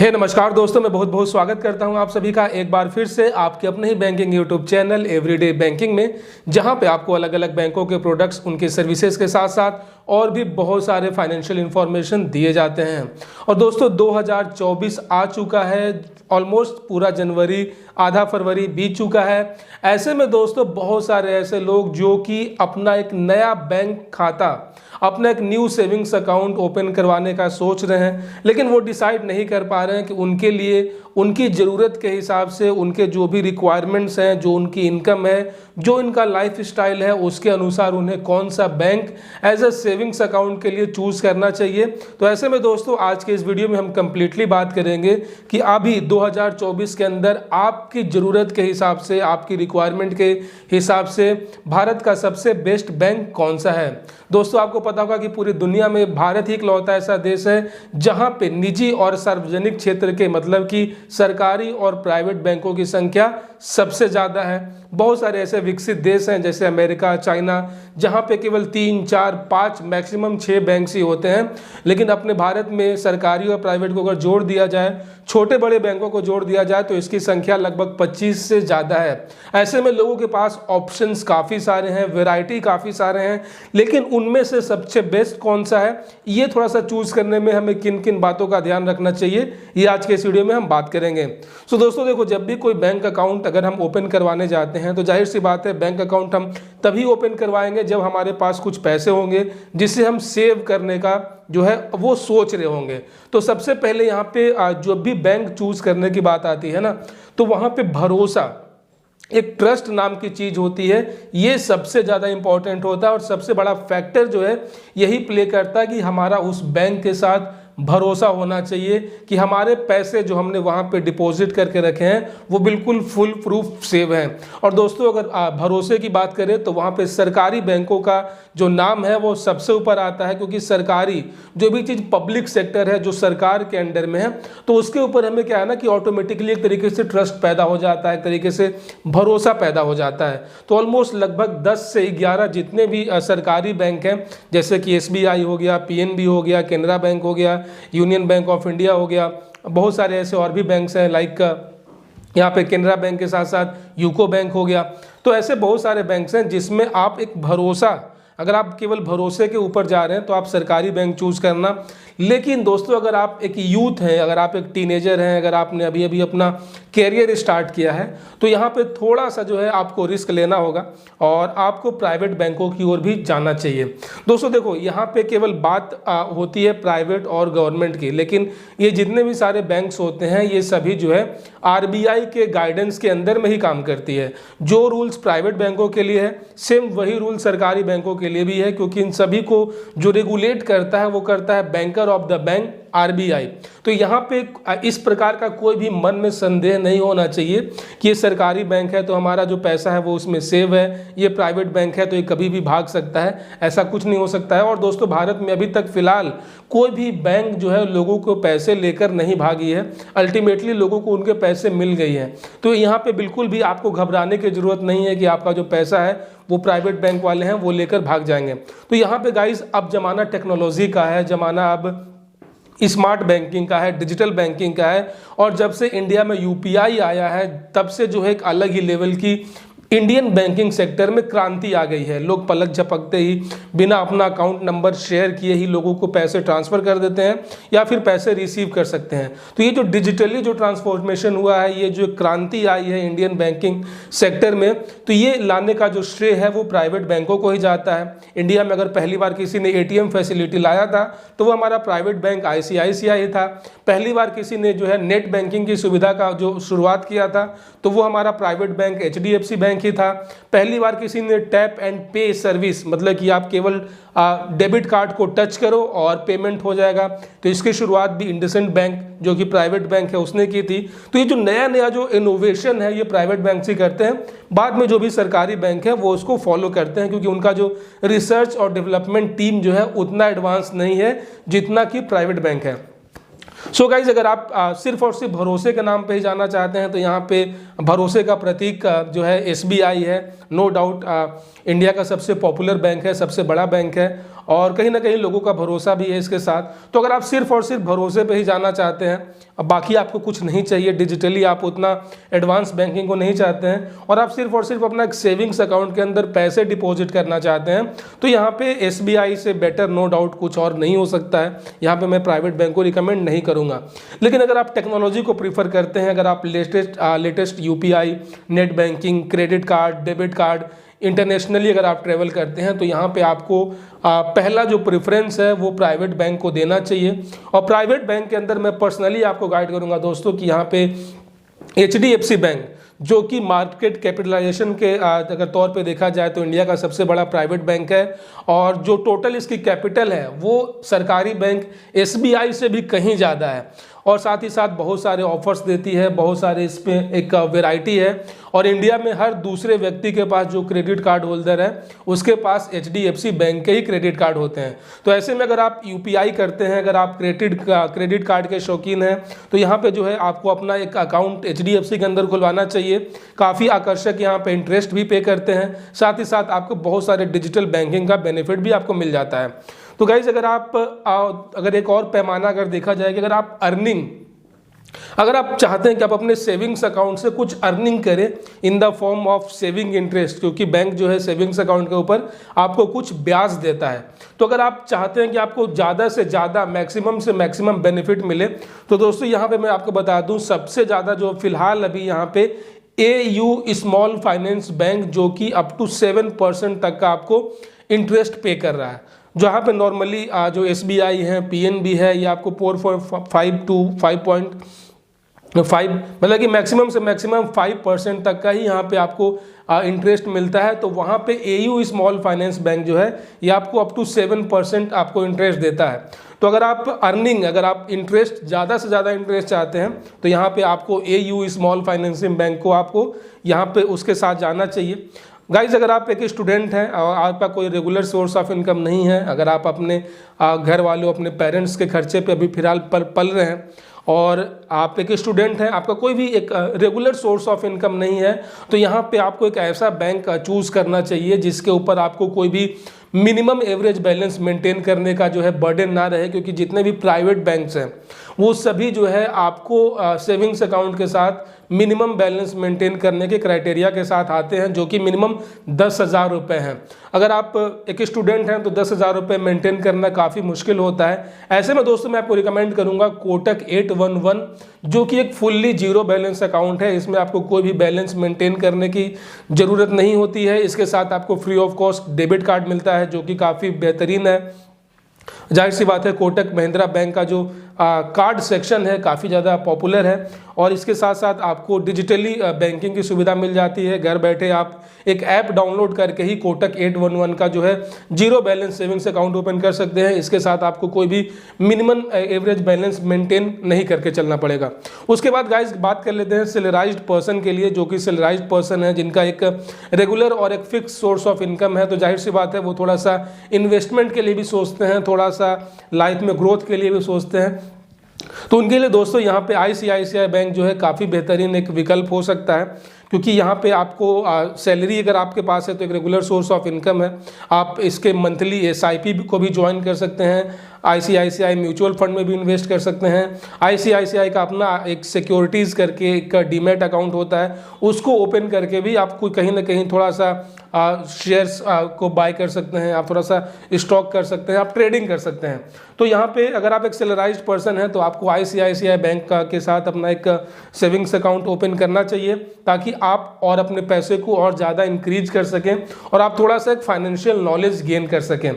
नमस्कार दोस्तों, मैं बहुत बहुत स्वागत करता हूं आप सभी का एक बार फिर से आपके अपने ही banking YouTube channel everyday banking में, जहां पे आपको अलग अलग बैंकों के प्रोडक्ट्स, उनके सर्विसेज के साथ साथ और भी बहुत सारे फाइनेंशियल इंफॉर्मेशन दिए जाते हैं। और दोस्तों 2024 आ चुका है, ऑलमोस्ट पूरा जनवरी, आधा फरवरी बीत चुका है। ऐसे में दोस्तों बहुत सारे ऐसे लोग जो कि अपना एक नया बैंक खाता, अपना एक न्यू सेविंग्स अकाउंट ओपन करवाने का सोच रहे हैं, लेकिन वो डिसाइड नहीं कर पा रहे हैं कि उनके लिए उनकी ज़रूरत के हिसाब से, उनके जो भी रिक्वायरमेंट्स हैं, जो उनकी इनकम है, जो इनका लाइफ स्टाइल है, उसके अनुसार उन्हें कौन सा bank as a savings account के लिए चूज़ करना चाहिए। तो ऐसे में दोस्तों आज के इस वीडियो में हम कंप्लीटली बात करेंगे कि अभी 2024 के अंदर आपकी ज़रूरत के हिसाब से, आपकी रिक्वायरमेंट के हिसाब से भारत का सबसे बेस्ट बैंक कौन सा है। दोस्तों आपको पता होगा कि पूरी दुनिया में भारत ही इकलौता ऐसा देश है जहां पे निजी और सार्वजनिक क्षेत्र के, मतलब कि सरकारी और प्राइवेट बैंकों की संख्या सबसे ज़्यादा है। बहुत सारे ऐसे विकसित देश हैं जैसे अमेरिका, चाइना, जहां पे केवल 3, 4, 5 मैक्सिमम 6 बैंक ही होते हैं। लेकिन अपने भारत में सरकारी और प्राइवेट को अगर जोड़ दिया जाए, छोटे बड़े बैंकों को जोड़ दिया जाए, तो इसकी संख्या लगभग 25 से ज़्यादा है। ऐसे में लोगों के पास ऑप्शंस काफ़ी सारे हैं, वैरायटी काफ़ी सारे हैं, लेकिन उनमें से सबसे बेस्ट कौन सा है, ये थोड़ा सा चूज़ करने में हमें किन किन बातों का ध्यान रखना चाहिए, ये आज के इस वीडियो में हम बात करेंगे। सो दोस्तों देखो, जब भी कोई बैंक अकाउंट अगर हम ओपन करवाने जाते हैं तो जाहिर सी बात है बैंक अकाउंट हम तभी ओपन करवाएंगे जब हमारे पास कुछ पैसे होंगे जिसे हम सेव करने का जो है वो सोच रहे होंगे। तो सबसे पहले यहाँ पे जो भी बैंक चूज करने की बात आती है ना, तो वहाँ पे भरोसा, एक ट्रस्ट नाम की चीज़ होती है, ये सबसे ज़्यादा इंपॉर्टेंट होता है। और सबसे बड़ा फैक्टर जो है यही प्ले करता है कि हमारा उस बैंक के साथ भरोसा होना चाहिए कि हमारे पैसे जो हमने वहाँ पे डिपॉजिट करके रखे हैं वो बिल्कुल फुल प्रूफ सेव हैं। और दोस्तों अगर भरोसे की बात करें तो वहाँ पे सरकारी बैंकों का जो नाम है वो सबसे ऊपर आता है, क्योंकि सरकारी जो भी चीज़ पब्लिक सेक्टर है, जो सरकार के अंडर में है, तो उसके ऊपर हमें क्या है ना कि ऑटोमेटिकली एक तरीके से ट्रस्ट पैदा हो जाता है, एक तरीके से भरोसा पैदा हो जाता है। तो ऑलमोस्ट लगभग 10 से 11 जितने भी सरकारी बैंक हैं, जैसे कि SBI हो गया, PNB हो गया, केनरा बैंक हो गया, यूनियन बैंक ऑफ इंडिया हो गया, बहुत सारे ऐसे और भी बैंक्स हैं, लाइक यहाँ पे केनरा बैंक के साथ साथ यूको बैंक हो गया। तो ऐसे बहुत सारे बैंक्स हैं जिसमें आप एक भरोसा, अगर आप केवल भरोसे के ऊपर जा रहे हैं तो आप सरकारी बैंक चूज करना। लेकिन दोस्तों अगर आप एक यूथ हैं, अगर आप एक टीनेजर हैं, अगर आपने अभी अभी अपना कैरियर स्टार्ट किया है, तो यहाँ पे थोड़ा सा जो है आपको रिस्क लेना होगा और आपको प्राइवेट बैंकों की ओर भी जाना चाहिए। दोस्तों देखो, यहाँ पे केवल बात होती है प्राइवेट और गवर्नमेंट की, लेकिन ये जितने भी सारे बैंक्स होते हैं ये सभी जो है RBI के गाइडेंस के अंदर में ही काम करती है। जो रूल्स प्राइवेट बैंकों के लिए है, सेम वही रूल सरकारी बैंकों के लिए भी है, क्योंकि इन सभी को जो रेगुलेट करता है वो करता है banker of the bank, RBI। तो यहाँ पे इस प्रकार का कोई भी मन में संदेह नहीं होना चाहिए कि ये सरकारी बैंक है तो हमारा जो पैसा है वो उसमें सेव है, ये प्राइवेट बैंक है तो ये कभी भी भाग सकता है, ऐसा कुछ नहीं हो सकता है। और दोस्तों भारत में अभी तक फिलहाल कोई भी बैंक जो है लोगों को पैसे लेकर नहीं भागी है, अल्टीमेटली लोगों को उनके पैसे मिल गई हैं। तो यहाँ पे बिल्कुल भी आपको घबराने की जरूरत नहीं है कि आपका जो पैसा है वो प्राइवेट बैंक वाले हैं वो लेकर भाग जाएंगे। तो यहाँ पे गाइस अब जमाना टेक्नोलॉजी का है, जमाना अब स्मार्ट बैंकिंग का है, डिजिटल बैंकिंग का है। और जब से इंडिया में UPI आया है तब से जो है एक अलग ही लेवल की इंडियन बैंकिंग सेक्टर में क्रांति आ गई है। लोग पलक झपकते ही बिना अपना अकाउंट नंबर शेयर किए ही लोगों को पैसे ट्रांसफ़र कर देते हैं या फिर पैसे रिसीव कर सकते हैं। तो ये जो डिजिटली जो ट्रांसफॉर्मेशन हुआ है, ये जो क्रांति आई है इंडियन बैंकिंग सेक्टर में, तो ये लाने का जो श्रेय है वो प्राइवेट बैंकों को ही जाता है। इंडिया में अगर पहली बार किसी ने ATM फैसिलिटी लाया था तो वो हमारा प्राइवेट बैंक ICICI ही था। पहली बार किसी ने जो है नेट बैंकिंग की सुविधा का जो शुरुआत किया था तो वो हमारा प्राइवेट बैंक HDFC बैंक ही था। पहली बार किसी ने टैप एंड पे सर्विस, मतलब कि आप केवल डेबिट कार्ड को टच करो और पेमेंट हो जाएगा, तो इसकी शुरुआत भी इंडसइंड बैंक जो कि प्राइवेट बैंक है उसने की थी। तो ये जो नया नया जो इनोवेशन है ये प्राइवेट बैंक से करते हैं, बाद में जो भी सरकारी बैंक है वो उसको फॉलो करते हैं, क्योंकि उनका जो रिसर्च और डेवलपमेंट टीम जो है उतना एडवांस नहीं है जितना कि प्राइवेट बैंक है। सो गाइज, अगर आप सिर्फ और सिर्फ भरोसे के नाम पे ही जाना चाहते हैं तो यहाँ पे भरोसे का प्रतीक जो है SBI है। नो डाउट इंडिया का सबसे पॉपुलर बैंक है, सबसे बड़ा बैंक है और कहीं ना कहीं लोगों का भरोसा भी है इसके साथ। तो अगर आप सिर्फ और सिर्फ भरोसे पे ही जाना चाहते हैं, अब बाकी आपको कुछ नहीं चाहिए, डिजिटली आप उतना एडवांस बैंकिंग को नहीं चाहते हैं और आप सिर्फ और सिर्फ अपना एक सेविंग्स अकाउंट के अंदर पैसे डिपॉजिट करना चाहते हैं, तो यहाँ पे SBI से बेटर नो डाउट कुछ और नहीं हो सकता है। यहाँ पे मैं प्राइवेट बैंक को रिकमेंड नहीं करूँगा। लेकिन अगर आप टेक्नोलॉजी को प्रीफर करते हैं, अगर आप latest UPI, net banking, credit card, debit card, internationally अगर आप ट्रैवल करते हैं, तो यहाँ पे आपको पहला जो प्रेफरेंस है वो प्राइवेट बैंक को देना चाहिए। और प्राइवेट बैंक के अंदर मैं पर्सनली आपको गाइड करूँगा दोस्तों कि यहाँ पे HDFC बैंक, जो कि मार्केट कैपिटलाइजेशन के अगर तौर पे देखा जाए तो इंडिया का सबसे बड़ा प्राइवेट बैंक है और जो टोटल इसकी कैपिटल है वो सरकारी बैंक SBI से भी कहीं ज़्यादा है और साथ ही साथ बहुत सारे ऑफर्स देती है, बहुत सारे इस पे एक वैरायटी है और इंडिया में हर दूसरे व्यक्ति के पास जो क्रेडिट कार्ड होल्डर है उसके पास HDFC बैंक के ही क्रेडिट कार्ड होते हैं। तो ऐसे में अगर आप UPI करते हैं, अगर आप क्रेडिट कार्ड के शौकीन हैं, तो यहाँ पे जो है आपको अपना एक अकाउंट HDFC के अंदर खुलवाना चाहिए। काफ़ी आकर्षक यहाँ पे इंटरेस्ट भी पे करते हैं, साथ ही साथ आपको बहुत सारे डिजिटल बैंकिंग का बेनिफिट भी आपको मिल जाता है। तो गाइज, अगर एक और पैमाना अगर देखा जाए कि अगर आप चाहते हैं कि आप अपने सेविंग्स अकाउंट से कुछ अर्निंग करें in the form of saving interest, क्योंकि बैंक जो है सेविंग्स अकाउंट के ऊपर आपको कुछ ब्याज देता है, तो अगर आप चाहते हैं कि आपको ज़्यादा से ज़्यादा मैक्सिमम से मैक्सिमम बेनिफिट मिले, तो दोस्तों यहाँ पे मैं आपको बता दूँ सबसे ज़्यादा जो फिलहाल अभी यहाँ पे AU स्मॉल फाइनेंस बैंक, जो कि अप टू 7% तक का आपको इंटरेस्ट पे कर रहा है। जहाँ पे नॉर्मली जो SBI है, PNB है, ये आपको 4.5 to 5.5 मतलब कि मैक्सिमम से मैक्सिमम 5% तक का ही यहाँ पे आपको इंटरेस्ट मिलता है। तो वहाँ पे AU स्मॉल फाइनेंस बैंक जो है ये आपको अप टू 7% आपको इंटरेस्ट देता है। तो अगर आप इंटरेस्ट ज़्यादा से ज़्यादा इंटरेस्ट चाहते हैं तो यहाँ पे आपको AU स्मॉल फाइनेंसिंग बैंक को आपको यहाँ पे उसके साथ जाना चाहिए। गाइज, अगर आप एक स्टूडेंट हैं और आपका कोई रेगुलर सोर्स ऑफ इनकम नहीं है, अगर आप अपने घर वालों, अपने पेरेंट्स के खर्चे पे अभी फिलहाल पल रहे हैं और आप एक स्टूडेंट हैं, आपका कोई भी एक रेगुलर सोर्स ऑफ इनकम नहीं है, तो यहाँ पे आपको एक ऐसा बैंक चूज़ करना चाहिए जिसके ऊपर आपको कोई भी मिनिमम एवरेज बैलेंस मेंटेन करने का जो है बर्डन ना रहे, क्योंकि जितने भी प्राइवेट बैंक्स हैं वो सभी जो है आपको सेविंग्स अकाउंट के साथ मिनिमम बैलेंस मेंटेन करने के क्राइटेरिया के साथ आते हैं, जो कि मिनिमम 10,000 रुपये हैं। अगर आप एक स्टूडेंट हैं तो 10,000 रुपये मेंटेन करना काफ़ी मुश्किल होता है। ऐसे में दोस्तों मैं आपको रिकमेंड करूंगा कोटक 811, जो कि एक फुल्ली जीरो बैलेंस अकाउंट है। इसमें आपको कोई भी बैलेंस मेंटेन करने की ज़रूरत नहीं होती है। इसके साथ आपको free of cost debit card मिलता है, जो कि काफ़ी बेहतरीन है। जाहिर सी बात है, कोटक महिंद्रा बैंक का जो कार्ड सेक्शन है काफ़ी ज़्यादा पॉपुलर है और इसके साथ साथ आपको डिजिटली बैंकिंग की सुविधा मिल जाती है। घर बैठे आप एक ऐप डाउनलोड करके ही कोटक 811 का जो है zero balance savings account open कर सकते हैं। इसके साथ आपको कोई भी मिनिमम एवरेज बैलेंस मेंटेन नहीं करके चलना पड़ेगा। उसके बाद गाइस बात कर लेते हैं सैलराइज्ड पर्सन के लिए, जो कि सैलराइज्ड पर्सन है जिनका एक रेगुलर और एक फिक्स सोर्स ऑफ इनकम है। तो जाहिर सी बात है वो थोड़ा सा इन्वेस्टमेंट के लिए भी सोचते हैं, थोड़ा सा लाइफ में ग्रोथ के लिए भी सोचते हैं। तो उनके लिए दोस्तों यहाँ पे ICICI बैंक जो है काफ़ी बेहतरीन एक विकल्प हो सकता है, क्योंकि यहाँ पे आपको सैलरी अगर आपके पास है तो एक रेगुलर सोर्स ऑफ इनकम है। आप इसके मंथली SIP को भी ज्वाइन कर सकते हैं, ICICI म्यूचुअल फंड में भी इन्वेस्ट कर सकते हैं। ICICI का अपना एक सिक्योरिटीज़ करके एक डीमैट अकाउंट होता है, उसको ओपन करके भी आप कहीं ना कहीं थोड़ा सा शेयर्स को बाय कर सकते हैं, आप थोड़ा सा स्टॉक कर सकते हैं, आप ट्रेडिंग कर सकते हैं। तो यहाँ पे अगर आप एक सैलराइज्ड पर्सन हैं तो आपको ICICI बैंक के साथ अपना एक सेविंग्स अकाउंट ओपन करना चाहिए, ताकि आप और अपने पैसे को और ज़्यादा इंक्रीज कर सकें और आप थोड़ा सा एक फाइनेंशियल नॉलेज गेन कर सकें।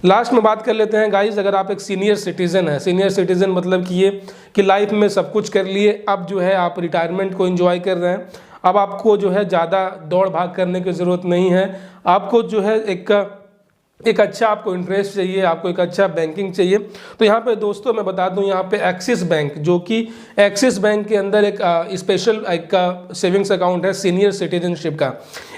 लास्ट में बात कर लेते हैं गाइज, अगर आप एक सीनियर सिटीज़न है, सीनियर सिटीज़न मतलब कि ये कि लाइफ में सब कुछ कर लिए, अब जो है आप रिटायरमेंट को एंजॉय कर रहे हैं, अब आपको जो है ज़्यादा दौड़ भाग करने की ज़रूरत नहीं है। आपको जो है एक अच्छा आपको इंटरेस्ट चाहिए, आपको एक अच्छा बैंकिंग चाहिए। तो यहाँ पे दोस्तों मैं बता दूँ, यहाँ पे एक्सिस बैंक, जो कि एक्सिस बैंक के अंदर एक स्पेशल एक सेविंग्स अकाउंट है सीनियर सिटीजनशिप का।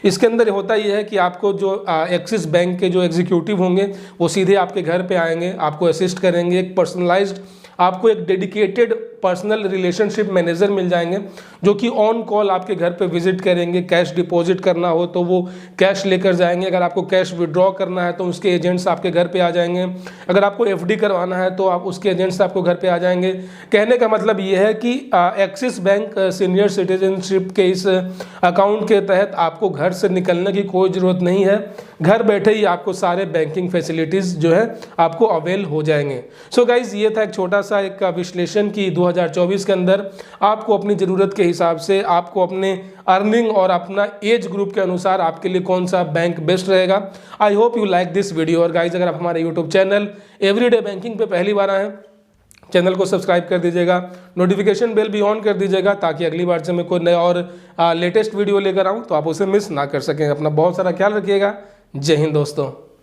इसके अंदर होता ये है कि आपको जो एक्सिस बैंक के जो एग्जीक्यूटिव होंगे वो सीधे आपके घर पे आएंगे, आपको असिस्ट करेंगे, एक पर्सनलाइज्ड आपको एक डेडिकेटेड पर्सनल रिलेशनशिप मैनेजर मिल जाएंगे जो कि ऑन कॉल आपके घर पे विजिट करेंगे। कैश डिपॉजिट करना हो तो वो कैश लेकर जाएंगे, अगर आपको कैश विड्रॉ करना है तो उसके एजेंट्स आपके घर पे आ जाएंगे, अगर आपको एफडी करवाना है तो आप उसके एजेंट्स आपको घर पे आ जाएंगे। कहने का मतलब ये है कि एक्सिस बैंक सीनियर सिटीजनशिप के इस अकाउंट के तहत आपको घर से निकलने की कोई ज़रूरत नहीं है, घर बैठे ही आपको सारे बैंकिंग फैसिलिटीज़ जो है आपको अवेल हो जाएंगे। सो गाइज, ये था एक छोटा सा एक विश्लेषण की 2024 के अंदर आपको अपनी ज़रूरत के हिसाब से, आपको अपने अर्निंग और अपना एज ग्रुप के अनुसार आपके लिए कौन सा बैंक बेस्ट रहेगा। I hope you like this video. और गाइज, अगर आप हमारे यूट्यूब चैनल एवरीडे बैंकिंग पे पहली बार आए हैं, चैनल को सब्सक्राइब कर दीजिएगा, नोटिफिकेशन बेल भी ऑन कर दीजिएगा ताकि अगली बार से मैं कोई नया और लेटेस्ट वीडियो लेकर आऊँ तो आप उसे मिस ना कर सकें। अपना बहुत सारा ख्याल रखिएगा। जय हिंद दोस्तों।